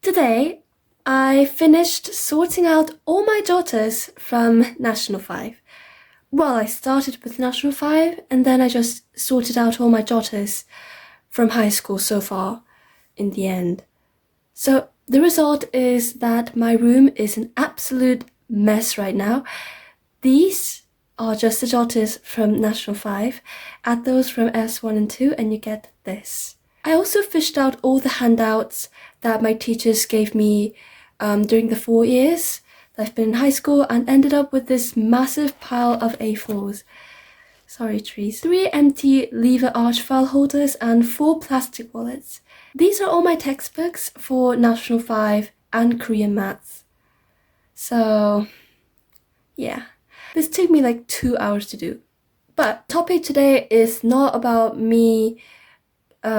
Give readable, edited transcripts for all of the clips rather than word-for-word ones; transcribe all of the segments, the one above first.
Today, I finished sorting out all my daughters from National 5. Well, I started with National 5 and then I just sorted out all my daughters from high school so far in the end. So the result is that my room is an absolute mess right now. These are just the daughters from National 5. Add those from S1 and 2 and you get this. I also fished out all the handouts that my teachers gave me during the 4 years that I've been in high school and ended up with this massive pile of A4s. Sorry, trees. 3 empty lever arch file holders and 4 plastic wallets. These are all my textbooks for National 5 and Korean maths. So, yeah. This took me like 2 hours to do. But topic today is not about me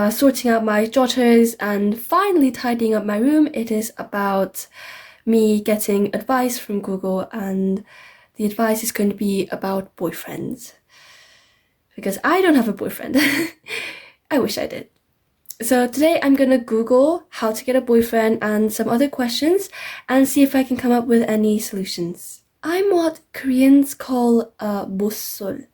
sorting out my daughters and finally tidying up my room. It is about me getting advice from Google, and the advice is going to be about boyfriends. Because I don't have a boyfriend. I wish I did. So today I'm gonna Google how to get a boyfriend and some other questions and see if I can come up with any solutions. I'm what Koreans call a mossol.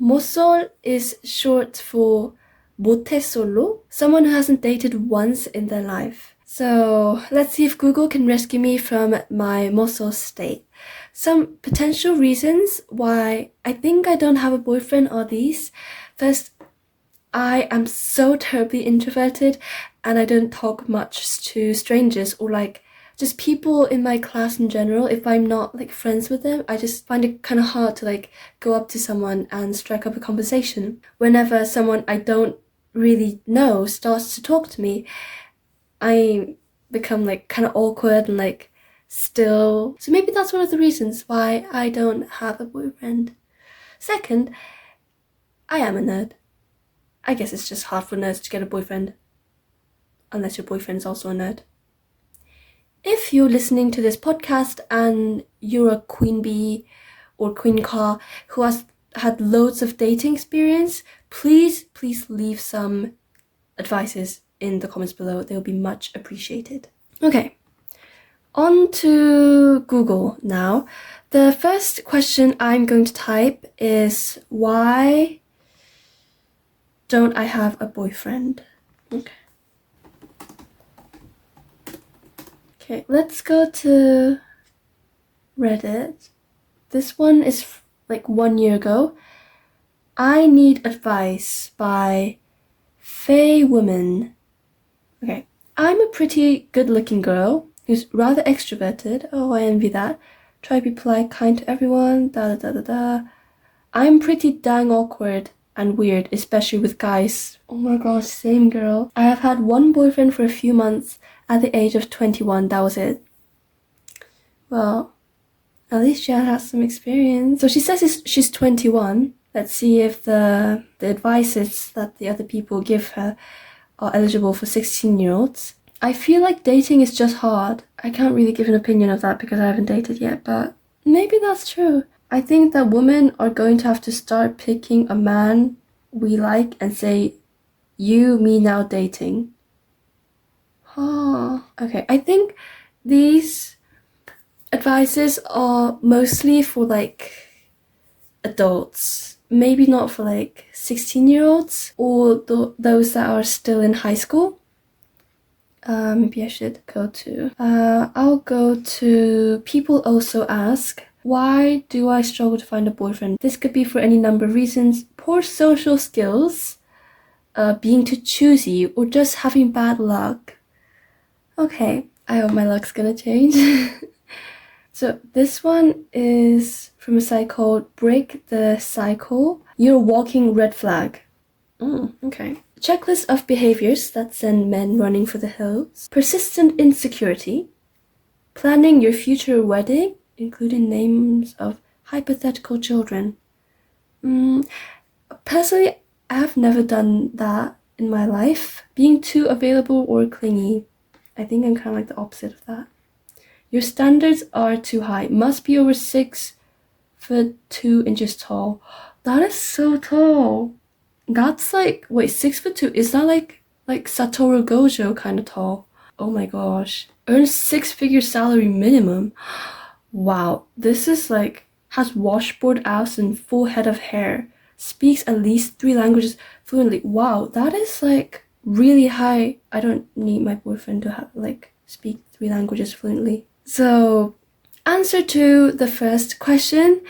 Mossol is short for 모태솔로, someone who hasn't dated once in their life. So let's see if Google can rescue me from my mossol state. Some potential reasons why I think I don't have a boyfriend are these. First, I am so terribly introverted and I don't talk much to strangers or like just people in my class in general. If I'm not like friends with them, I just find it kind of hard to like go up to someone and strike up a conversation. Whenever someone I don't really know starts to talk to me, I become like kind of awkward and like still. So maybe that's one of the reasons why I don't have a boyfriend. Second, I am a nerd. I guess it's just hard for nerds to get a boyfriend. Unless your boyfriend's also a nerd. If you're listening to this podcast and you're a queen bee or queen car who has had loads of dating experience, please leave some advices in the comments below. They'll be much appreciated. Okay, on to Google now. The first question I'm going to type is, why don't I have a boyfriend? Okay, let's go to Reddit. This one is like 1 year ago. I need advice by Faye Woman. Okay, I'm a pretty good-looking girl who's rather extroverted. Oh, I envy that. Try to be polite, kind to everyone, da-da-da-da-da. I'm pretty dang awkward and weird, especially with guys. Oh my gosh, same girl. I have had one boyfriend for a few months at the age of 21. That was it. Well, at least she had some experience. So she says she's 21. Let's see if the advices that the other people give her are eligible for 16-year-olds. I feel like dating is just hard. I can't really give an opinion of that because I haven't dated yet, but maybe that's true. I think that women are going to have to start picking a man we like and say, you, me now dating. Okay, I think these advices are mostly for like adults. Maybe not for like 16-year-olds or those that are still in high school. Maybe I should go to... I'll go to people also ask, why do I struggle to find a boyfriend? This could be for any number of reasons. Poor social skills, being too choosy, or just having bad luck. Okay, I hope my luck's gonna change. So this one is from a site called Break the Cycle. You're a walking red flag. Okay. Checklist of behaviors that send men running for the hills. Persistent insecurity. Planning your future wedding, including names of hypothetical children. Personally, I have never done that in my life. Being too available or clingy. I think I'm kind of like the opposite of that. Your standards are too high. Must be over 6 foot 2 inches tall. That is so tall. That's like, wait, 6 foot 2, is that like Satoru Gojo kind of tall? Oh my gosh. Earns 6-figure salary minimum. Wow, this is like, has washboard abs and full head of hair. Speaks at least 3 languages fluently. Wow, that is like really high. I don't need my boyfriend to have like speak 3 languages fluently. So, answer to the first question,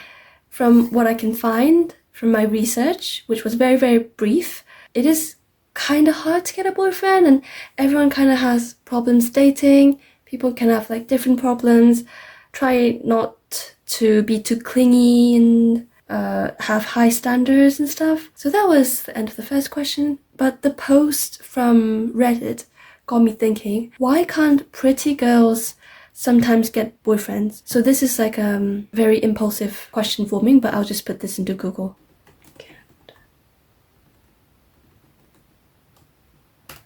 from what I can find from my research, which was very, very brief, it is kind of hard to get a boyfriend, and everyone kind of has problems dating. People can have like different problems. Try not to be too clingy and have high standards and stuff. So that was the end of the first question. But the post from Reddit got me thinking, why can't pretty girls sometimes get boyfriends? So this is like a very impulsive question forming, but I'll just put this into Google.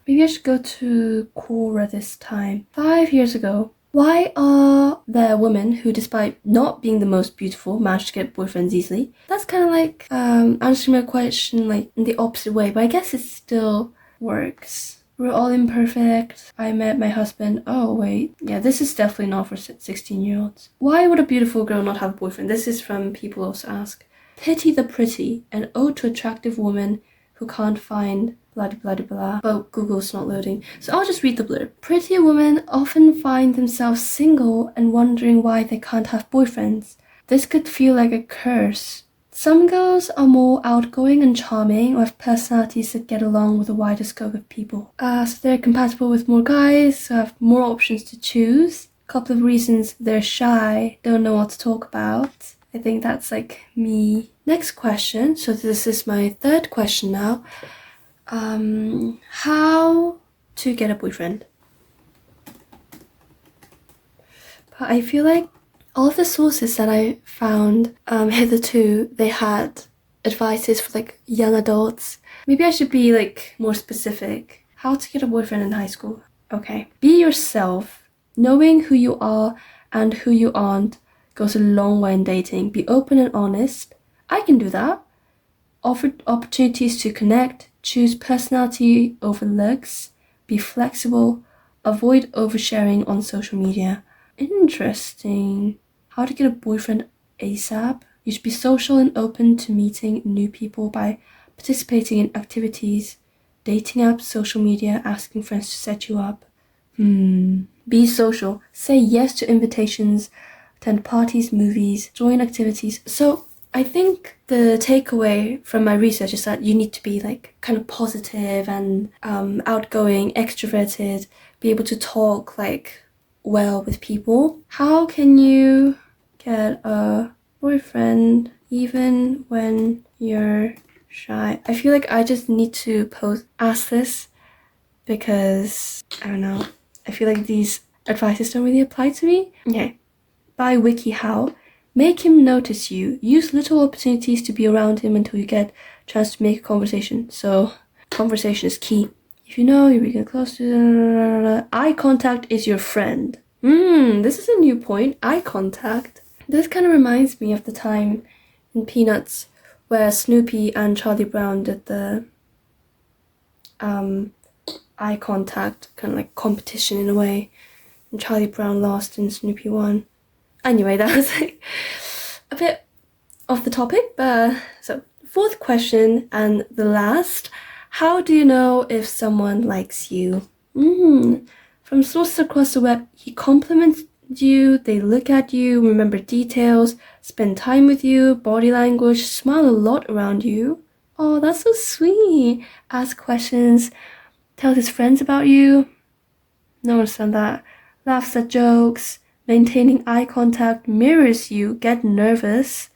Maybe I should go to Quora this time. 5 years ago. Why are there women who, despite not being the most beautiful, manage to get boyfriends easily? That's kind of like answering my question like in the opposite way, but I guess it still works. We're all imperfect. I met my husband. Oh wait, yeah, this is definitely not for 16-year-olds. Why would a beautiful girl not have a boyfriend? This is from People Also Ask. Pity the pretty, an ode to attractive women who can't find blah blah blah, but Google's not loading. So I'll just read the blurb. Pretty women often find themselves single and wondering why they can't have boyfriends. This could feel like a curse. Some girls are more outgoing and charming, or have personalities that get along with a wider scope of people. So they're compatible with more guys, so have more options to choose. A couple of reasons: they're shy, don't know what to talk about. I think that's like me. Next question. So this is my third question now. How to get a boyfriend? But I feel like all of the sources that I found hitherto, they had advices for like young adults. Maybe I should be like more specific. How to get a boyfriend in high school. Okay. Be yourself. Knowing who you are and who you aren't goes a long way in dating. Be open and honest. I can do that. Offer opportunities to connect. Choose personality over looks. Be flexible. Avoid oversharing on social media. Interesting. How to get a boyfriend ASAP. You should be social and open to meeting new people by participating in activities, dating apps, social media, asking friends to set you up. Be social. Say yes to invitations, attend parties, movies, join activities. So I think the takeaway from my research is that you need to be like kind of positive and outgoing, extroverted, be able to talk like well with people. How can you get a boyfriend even when you're shy? I feel like I just need to ask this because I don't know. I feel like these advices don't really apply to me. Okay. By WikiHow. Make him notice you. Use little opportunities to be around him until you get a chance to make a conversation. So, conversation is key. If you know, you're getting close to... Eye contact is your friend. This is a new point. Eye contact. This kind of reminds me of the time in Peanuts where Snoopy and Charlie Brown did the eye contact kind of like competition in a way. And Charlie Brown lost and Snoopy won. Anyway, that was like a bit off the topic, but so fourth question and the last. How do you know if someone likes you? From sources across the web, he compliments you, they look at you, remember details, spend time with you, body language, smile a lot around you. Oh, that's so sweet. Ask questions, tell his friends about you. No one's done that. Laughs at jokes. Maintaining eye contact, mirrors you, get nervous,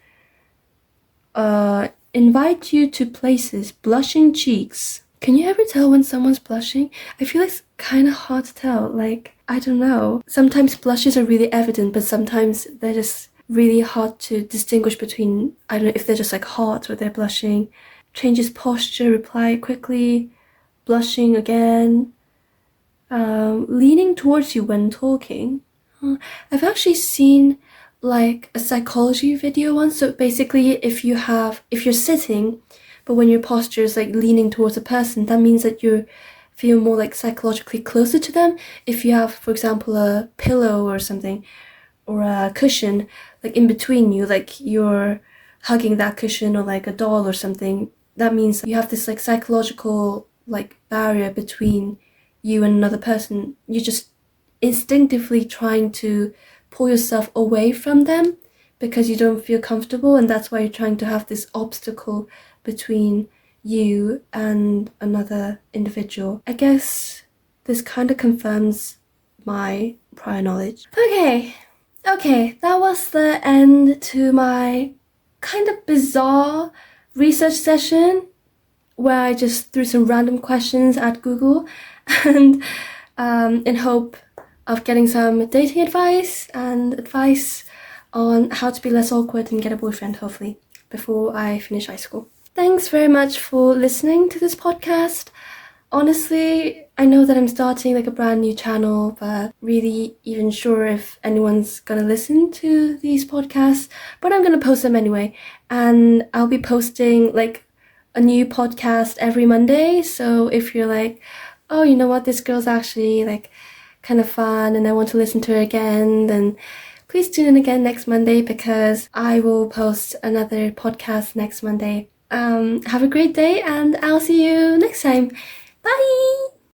invite you to places, blushing cheeks. Can you ever tell when someone's blushing? I feel like it's kind of hard to tell. Like, I don't know. Sometimes blushes are really evident, but sometimes they're just really hard to distinguish between, I don't know, if they're just like hot or they're blushing. Changes posture, reply quickly, blushing again, leaning towards you when talking. I've actually seen like a psychology video once. So basically if you're sitting, but when your posture is like leaning towards a person, that means that you're feel more like psychologically closer to them. If you have, for example, a pillow or something, or a cushion, like in between you, like you're hugging that cushion, or like a doll or something, that means you have this like psychological like barrier between you and another person. You're just instinctively trying to pull yourself away from them because you don't feel comfortable, and that's why you're trying to have this obstacle between you and another individual. I guess this kind of confirms my prior knowledge. Okay, that was the end to my kind of bizarre research session where I just threw some random questions at Google and in hope of getting some dating advice and advice on how to be less awkward and get a boyfriend, hopefully, before I finish high school. Thanks very much for listening to this podcast. Honestly, I know that I'm starting like a brand new channel, but really even sure if anyone's gonna listen to these podcasts, but I'm gonna post them anyway. And I'll be posting like a new podcast every Monday. So if you're like, oh, you know what, this girl's actually like kind of fun and I want to listen to her again, then please tune in again next Monday because I will post another podcast next Monday. Have a great day and I'll see you next time. Bye!